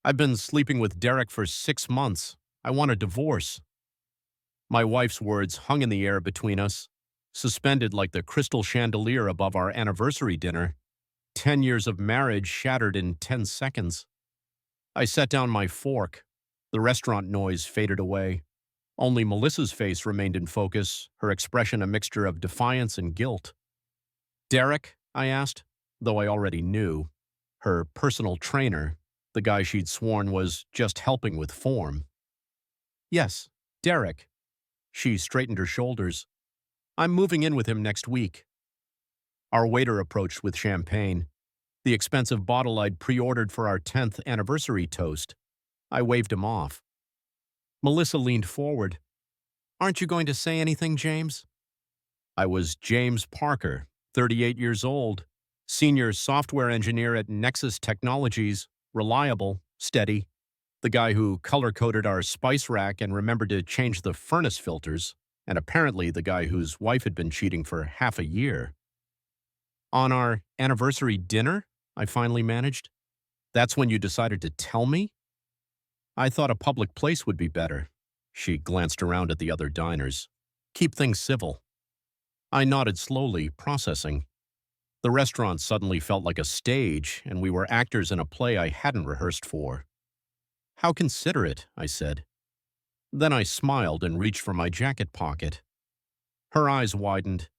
I've been sleeping with Derek for 6 months. I want a divorce. My wife's words hung in the air between us, suspended like the crystal chandelier above our anniversary dinner. 10 years of marriage shattered in 10 seconds. I set down my fork. The restaurant noise faded away. Only Melissa's face remained in focus, her expression a mixture of defiance and guilt. Derek? I asked, though I already knew. Her personal trainer, the guy she'd sworn was just helping with form. Yes, Derek. She straightened her shoulders. I'm moving in with him next week. Our waiter approached with champagne, the expensive bottle I'd pre-ordered for our 10th anniversary toast. I waved him off. Melissa leaned forward. Aren't you going to say anything, James? I was James Parker, 38 years old, senior software engineer at Nexus Technologies, reliable, steady, the guy who color-coded our spice rack and remembered to change the furnace filters, and apparently the guy whose wife had been cheating for half a year. On our anniversary dinner, I finally managed. That's when you decided to tell me? I thought a public place would be better. She glanced around at the other diners. Keep things civil. I nodded slowly, processing. The restaurant suddenly felt like a stage, and we were actors in a play I hadn't rehearsed for. How considerate, I said. Then I smiled and reached for my jacket pocket. Her eyes widened.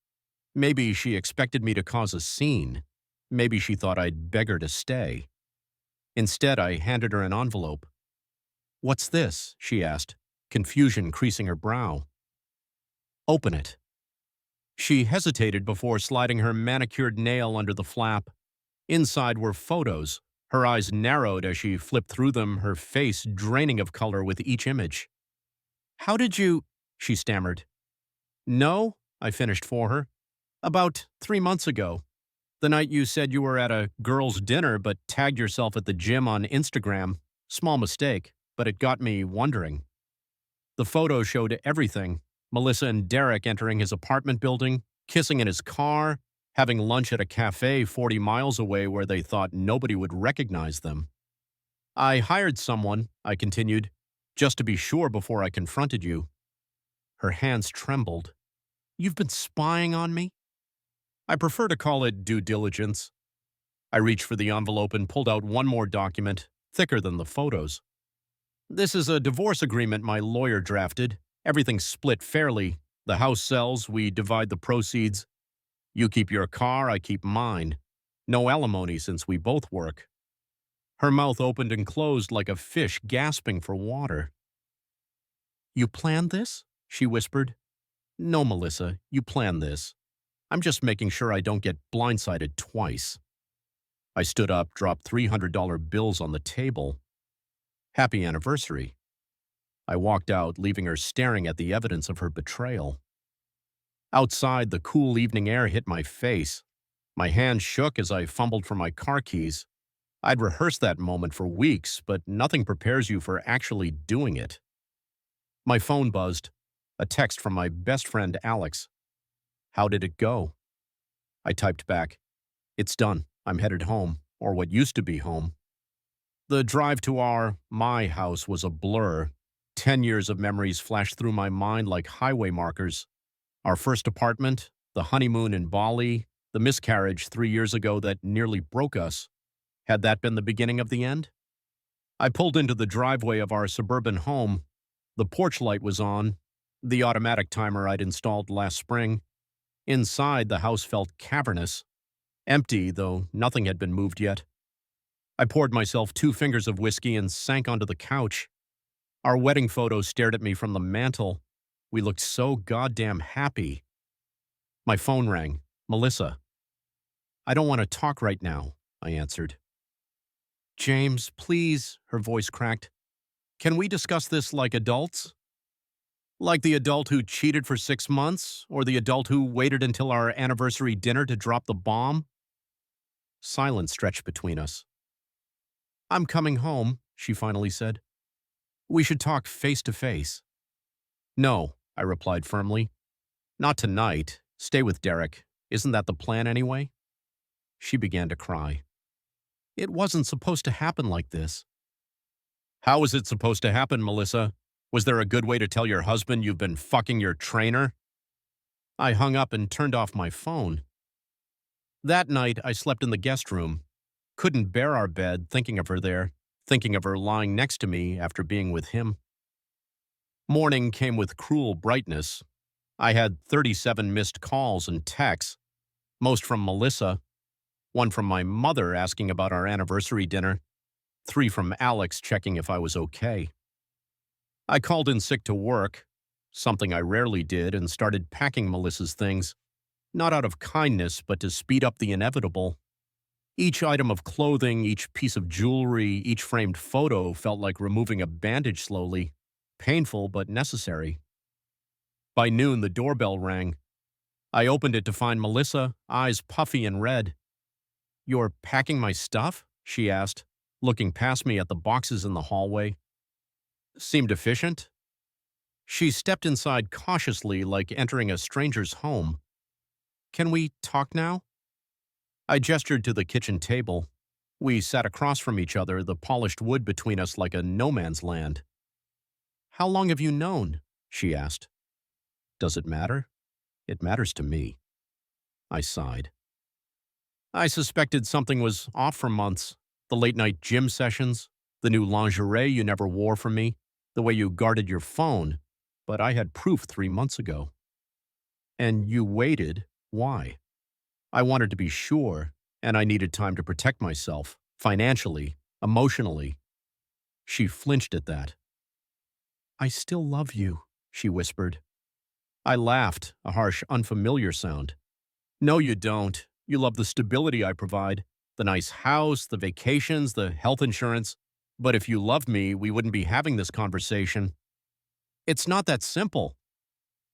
Maybe she expected me to cause a scene. Maybe she thought I'd beg her to stay. Instead, I handed her an envelope. What's this? She asked, confusion creasing her brow. Open it. She hesitated before sliding her manicured nail under the flap. Inside were photos. Her eyes narrowed as she flipped through them, her face draining of color with each image. How did you? She stammered. No, I finished for her. About 3 months ago. The night you said you were at a girls' dinner but tagged yourself at the gym on Instagram. Small mistake, but it got me wondering. The photo showed everything. Melissa and Derek entering his apartment building, kissing in his car, having lunch at a cafe 40 miles away where they thought nobody would recognize them. I hired someone, I continued, just to be sure before I confronted you. Her hands trembled. You've been spying on me? I prefer to call it due diligence. I reached for the envelope and pulled out one more document, thicker than the photos. This is a divorce agreement my lawyer drafted. Everything's split fairly. The house sells, we divide the proceeds. You keep your car, I keep mine. No alimony since we both work. Her mouth opened and closed like a fish gasping for water. You planned this? She whispered. No, Melissa, you planned this. I'm just making sure I don't get blindsided twice. I stood up, dropped $300 bills on the table. Happy anniversary. I walked out, leaving her staring at the evidence of her betrayal. Outside, the cool evening air hit my face. My hand shook as I fumbled for my car keys. I'd rehearsed that moment for weeks, but nothing prepares you for actually doing it. My phone buzzed. A text from my best friend, Alex. How did it go? I typed back. It's done. I'm headed home, or what used to be home. The drive to my house was a blur. 10 years of memories flashed through my mind like highway markers. Our first apartment, the honeymoon in Bali, the miscarriage 3 years ago that nearly broke us. Had that been the beginning of the end? I pulled into the driveway of our suburban home. The porch light was on, the automatic timer I'd installed last spring. Inside, the house felt cavernous, empty, though nothing had been moved yet. I poured myself 2 fingers of whiskey and sank onto the couch. Our wedding photo stared at me from the mantel. We looked so goddamn happy. My phone rang. Melissa. I don't want to talk right now, I answered. James, please, her voice cracked. Can we discuss this like adults? Like the adult who cheated for 6 months, or the adult who waited until our anniversary dinner to drop the bomb? Silence stretched between us. I'm coming home, she finally said. We should talk face to face. No, I replied firmly. Not tonight. Stay with Derek. Isn't that the plan anyway? She began to cry. It wasn't supposed to happen like this. How was it supposed to happen, Melissa? Was there a good way to tell your husband you've been fucking your trainer? I hung up and turned off my phone. That night, I slept in the guest room. Couldn't bear our bed, thinking of her there, thinking of her lying next to me after being with him. Morning came with cruel brightness. I had 37 missed calls and texts, most from Melissa, one from my mother asking about our anniversary dinner, 3 from Alex checking if I was okay. I called in sick to work, something I rarely did, and started packing Melissa's things, not out of kindness, but to speed up the inevitable. Each item of clothing, each piece of jewelry, each framed photo felt like removing a bandage slowly, painful but necessary. By noon, the doorbell rang. I opened it to find Melissa, eyes puffy and red. "You're packing my stuff?" she asked, looking past me at the boxes in the hallway. Seemed efficient. She stepped inside cautiously, like entering a stranger's home. "Can we talk now?" I gestured to the kitchen table. We sat across from each other, the polished wood between us like a no man's land. "How long have you known?" she asked. "Does it matter?" "It matters to me." I sighed. I suspected something was off for months. The late-night gym sessions, the new lingerie you never wore for me, the way you guarded your phone. But I had proof 3 months ago. "And you waited. Why?" "I wanted to be sure, and I needed time to protect myself, financially, emotionally." She flinched at that. "I still love you," she whispered. I laughed, a harsh, unfamiliar sound. "No, you don't. You love the stability I provide, the nice house, the vacations, the health insurance. But if you loved me, we wouldn't be having this conversation." "It's not that simple."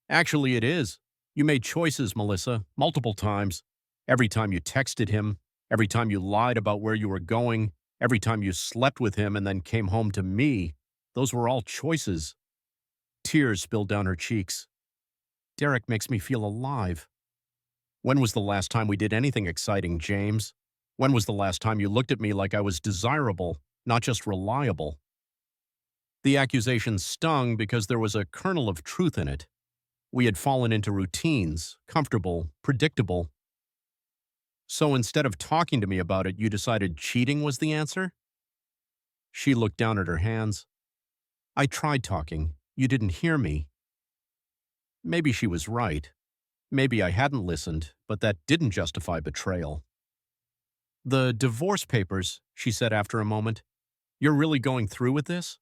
"Actually, it is. You made choices, Melissa, multiple times. Every time you texted him, every time you lied about where you were going, every time you slept with him and then came home to me, those were all choices." Tears spilled down her cheeks. "Derek makes me feel alive." "When was the last time we did anything exciting, James? When was the last time you looked at me like I was desirable, not just reliable?" The accusation stung because there was a kernel of truth in it. We had fallen into routines, comfortable, predictable. "So instead of talking to me about it, you decided cheating was the answer?" She looked down at her hands. "I tried talking. You didn't hear me." Maybe she was right. Maybe I hadn't listened, but that didn't justify betrayal. "The divorce papers," she said after a moment. "You're really going through with this?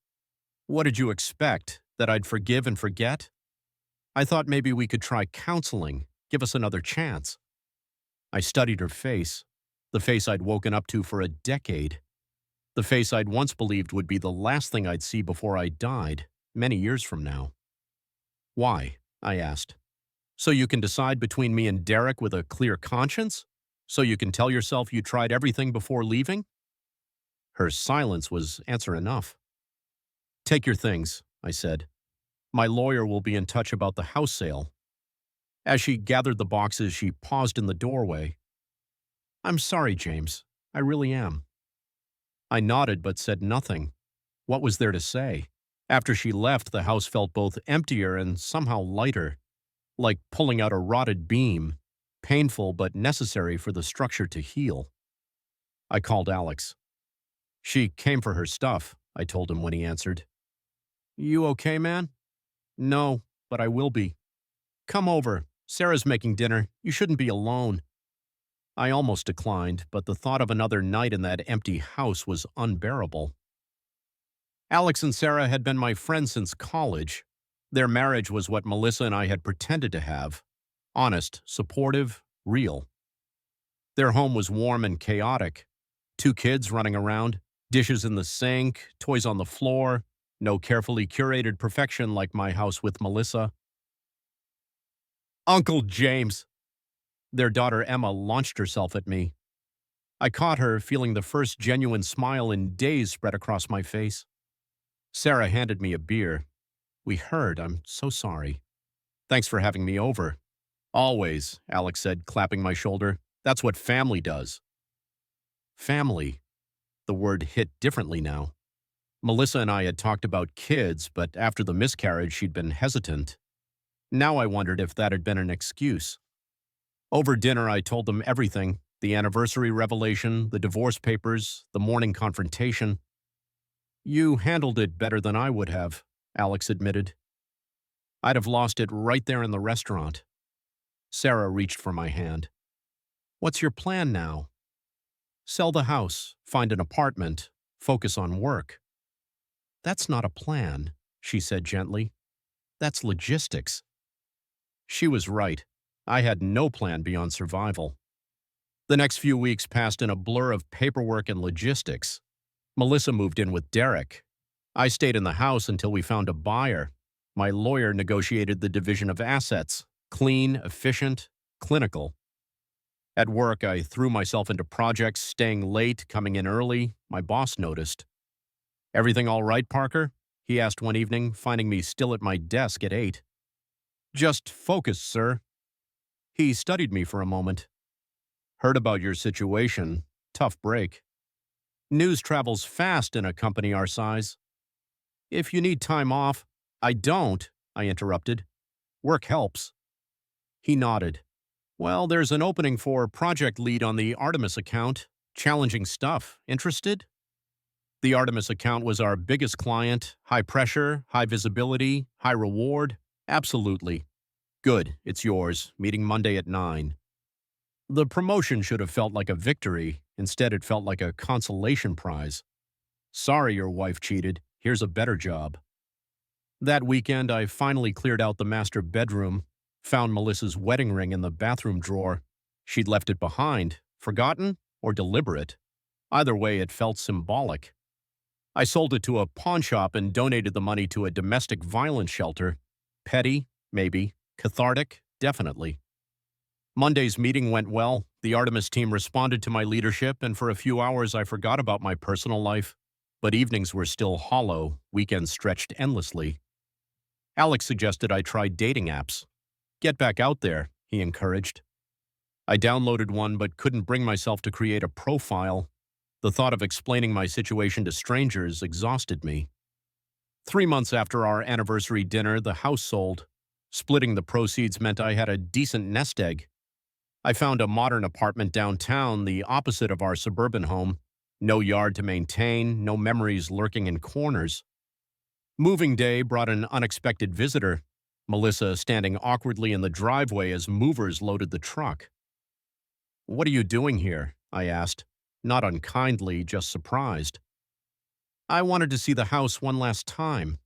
What did you expect, that I'd forgive and forget? I thought maybe we could try counseling, give us another chance." I studied her face, the face I'd woken up to for a decade, the face I'd once believed would be the last thing I'd see before I died, many years from now. "Why?" I asked. "So you can decide between me and Derek with a clear conscience? So you can tell yourself you tried everything before leaving?" Her silence was answer enough. "Take your things," I said. "My lawyer will be in touch about the house sale." As she gathered the boxes, she paused in the doorway. "I'm sorry, James. I really am." I nodded but said nothing. What was there to say? After she left, the house felt both emptier and somehow lighter, like pulling out a rotted beam, painful but necessary for the structure to heal. I called Alex. "She came for her stuff," I told him when he answered. "You okay, man?" "No, but I will be." "Come over. Sarah's making dinner. You shouldn't be alone." I almost declined, but the thought of another night in that empty house was unbearable. Alex and Sarah had been my friends since college. Their marriage was what Melissa and I had pretended to have. Honest, supportive, real. Their home was warm and chaotic. 2 kids running around, dishes in the sink, toys on the floor, no carefully curated perfection like my house with Melissa. "Uncle James!" Their daughter Emma launched herself at me. I caught her, feeling the first genuine smile in days spread across my face. Sarah handed me a beer. "We heard. I'm so sorry." "Thanks for having me over." "Always," Alex said, clapping my shoulder. "That's what family does." Family. The word hit differently now. Melissa and I had talked about kids, but after the miscarriage, she'd been hesitant. Now I wondered if that had been an excuse. Over dinner, I told them everything: the anniversary revelation, the divorce papers, the morning confrontation. You handled it better than I would have, Alex admitted. I'd have lost it right there in the restaurant. Sarah reached for my hand. What's your plan now? Sell the house, find an apartment, focus on work. That's not a plan, she said gently. That's logistics. She was right. I had no plan beyond survival. The next few weeks passed in a blur of paperwork and logistics. Melissa moved in with Derek. I stayed in the house until we found a buyer. My lawyer negotiated the division of assets: clean, efficient, clinical. At work, I threw myself into projects, staying late, coming in early. My boss noticed. Everything all right, Parker? He asked one evening, finding me still at my desk at 8. Just focus, sir. He studied me for a moment. Heard about your situation. Tough break. News travels fast in a company our size. If you need time off— I don't, I interrupted. Work helps. He nodded. Well, there's an opening for project lead on the Artemis account. Challenging stuff. Interested? The Artemis account was our biggest client. High pressure, high visibility, high reward. Absolutely. Good, it's yours. Meeting Monday at 9. The promotion should have felt like a victory. Instead, it felt like a consolation prize. Sorry your wife cheated. Here's a better job. That weekend, I finally cleared out the master bedroom, found Melissa's wedding ring in the bathroom drawer. She'd left it behind, forgotten or deliberate. Either way, it felt symbolic. I sold it to a pawn shop and donated the money to a domestic violence shelter. Petty, maybe. Cathartic, definitely. Monday's meeting went well. The Artemis team responded to my leadership, and for a few hours I forgot about my personal life. But evenings were still hollow, weekends stretched endlessly. Alex suggested I try dating apps. Get back out there, he encouraged. I downloaded one but couldn't bring myself to create a profile. The thought of explaining my situation to strangers exhausted me. 3 months after our anniversary dinner, the house sold. Splitting the proceeds meant I had a decent nest egg. I found a modern apartment downtown, the opposite of our suburban home. No yard to maintain, no memories lurking in corners. Moving day brought an unexpected visitor, Melissa standing awkwardly in the driveway as movers loaded the truck. What are you doing here? I asked, not unkindly, just surprised. I wanted to see the house one last time.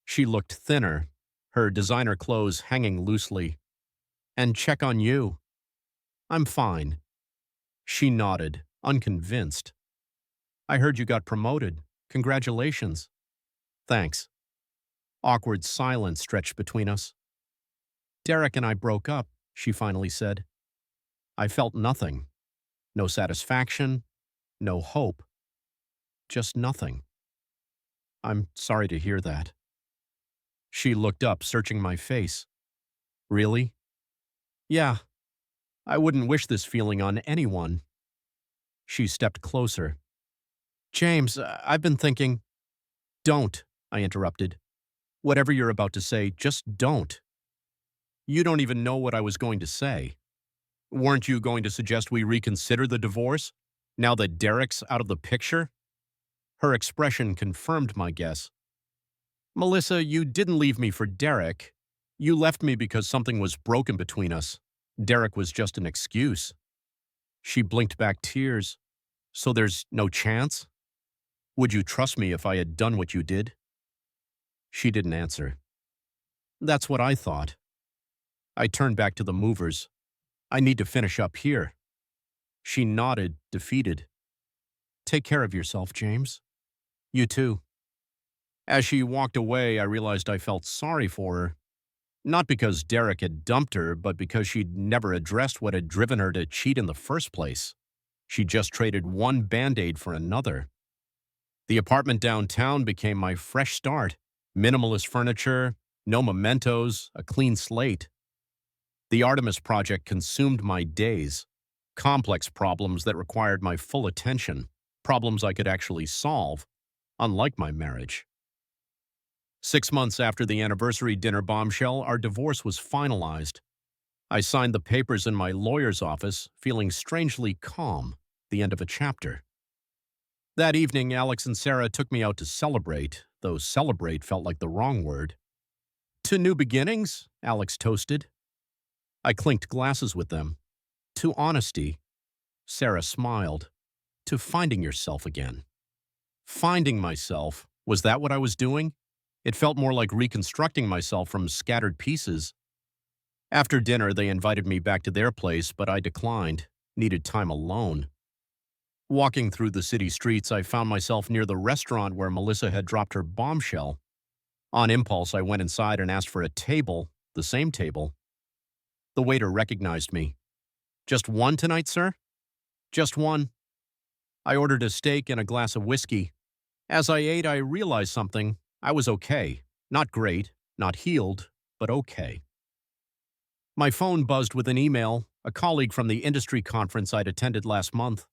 She looked thinner, her designer clothes hanging loosely. And check on you. I'm fine. She nodded, unconvinced. I heard you got promoted. Congratulations. Thanks. Awkward silence stretched between us. Derek and I broke up, she finally said. I felt nothing. No satisfaction, no hope. Just nothing. I'm sorry to hear that. She looked up, searching my face. Really? Yeah. I wouldn't wish this feeling on anyone. She stepped closer. James, I've been thinking— Don't, I interrupted. Whatever you're about to say, just don't. You don't even know what I was going to say. Weren't you going to suggest we reconsider the divorce, now that Derek's out of the picture? Her expression confirmed my guess. Melissa, you didn't leave me for Derek. You left me because something was broken between us. Derek was just an excuse. She blinked back tears. So there's no chance? Would you trust me if I had done what you did? She didn't answer. That's what I thought. I turned back to the movers. I need to finish up here. She nodded, defeated. Take care of yourself, James. You too. As she walked away, I realized I felt sorry for her. Not because Derek had dumped her, but because she'd never addressed what had driven her to cheat in the first place. She just traded one Band-Aid for another. The apartment downtown became my fresh start. Minimalist furniture, no mementos, a clean slate. The Artemis project consumed my days. Complex problems that required my full attention. Problems I could actually solve. unlike my marriage. 6 months after the anniversary dinner bombshell, our divorce was finalized. I signed the papers in my lawyer's office, feeling strangely calm, the end of a chapter. That evening, Alex and Sarah took me out to celebrate, though celebrate felt like the wrong word. To new beginnings, Alex toasted. I clinked glasses with them. To honesty, Sarah smiled. To finding yourself again. Finding myself, was that what I was doing? It felt more like reconstructing myself from scattered pieces. After dinner, they invited me back to their place, but I declined, needed time alone. Walking through the city streets, I found myself near the restaurant where Melissa had dropped her bombshell. On impulse, I went inside and asked for a table, the same table. The waiter recognized me. Just one tonight, sir? Just one. I ordered a steak and a glass of whiskey. As I ate, I realized something. I was okay. Not great, not healed, but okay. My phone buzzed with an email, a colleague from the industry conference I'd attended last month.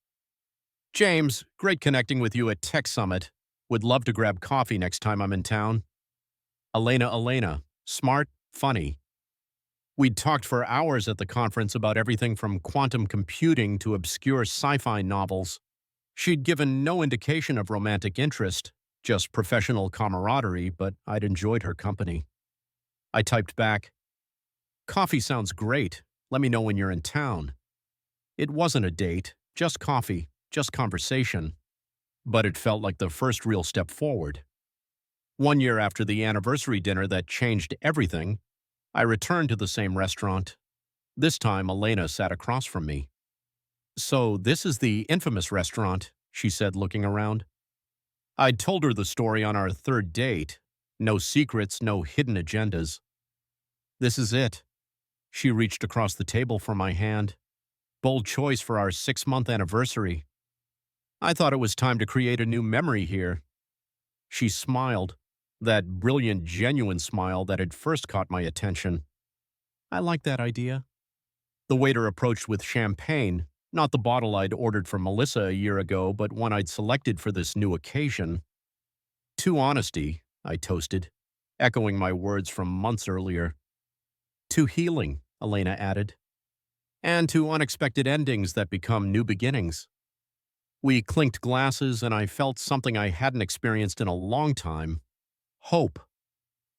James, great connecting with you at Tech Summit. Would love to grab coffee next time I'm in town. Elena, smart, funny. We'd talked for hours at the conference about everything from quantum computing to obscure sci-fi novels. She'd given no indication of romantic interest, just professional camaraderie, but I'd enjoyed her company. I typed back, "Coffee sounds great. Let me know when you're in town." It wasn't a date, just coffee, just conversation. But it felt like the first real step forward. 1 year after the anniversary dinner that changed everything, I returned to the same restaurant. This time, Elena sat across from me. "So this is the infamous restaurant," she said, looking around. I'd told her the story on our third date. No secrets, no hidden agendas. "This is it." She reached across the table for my hand. "Bold choice for our 6-month anniversary. I thought it was time to create a new memory here." She smiled, that brilliant, genuine smile that had first caught my attention. "I like that idea." The waiter approached with champagne, not the bottle I'd ordered for Melissa a year ago, but one I'd selected for this new occasion. "To honesty," I toasted, echoing my words from months earlier. "To healing," Elena added. "And to unexpected endings that become new beginnings." We clinked glasses, and I felt something I hadn't experienced in a long time. Hope.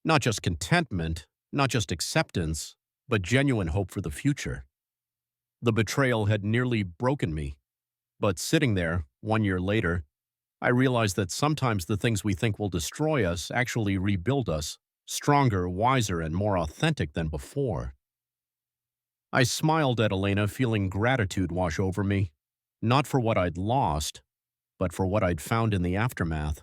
Not just contentment, not just acceptance, but genuine hope for the future. The betrayal had nearly broken me. But sitting there, 1 year later, I realized that sometimes the things we think will destroy us actually rebuild us, stronger, wiser, and more authentic than before. I smiled at Elena, feeling gratitude wash over me, not for what I'd lost, but for what I'd found in the aftermath.